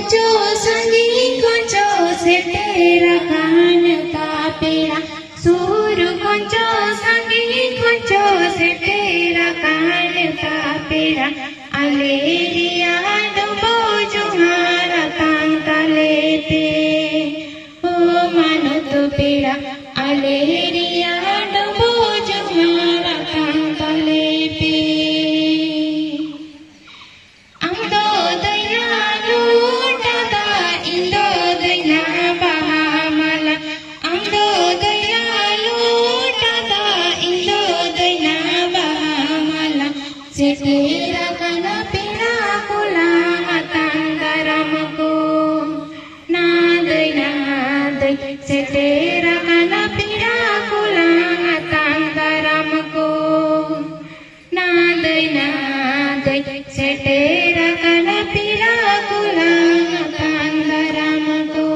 खोचो संगी खोचो से तेरा कान का पेड़ा सूर खोचो संगी खोचो से तेरा कान का पेड़ा अलेरिया डुबो जुहारा तांता लेते ओ मानो तो पेड़ा अलेरिया डुबो जुहारा तांता लेते Amdo doina lutada indo doina bahamala Amdo doina lutada indo doina bahamala Setera kana pira kula matandaramko Na doina doi setera kana pira kula matandaramko Na doina doi setera kana pira kula matandaramko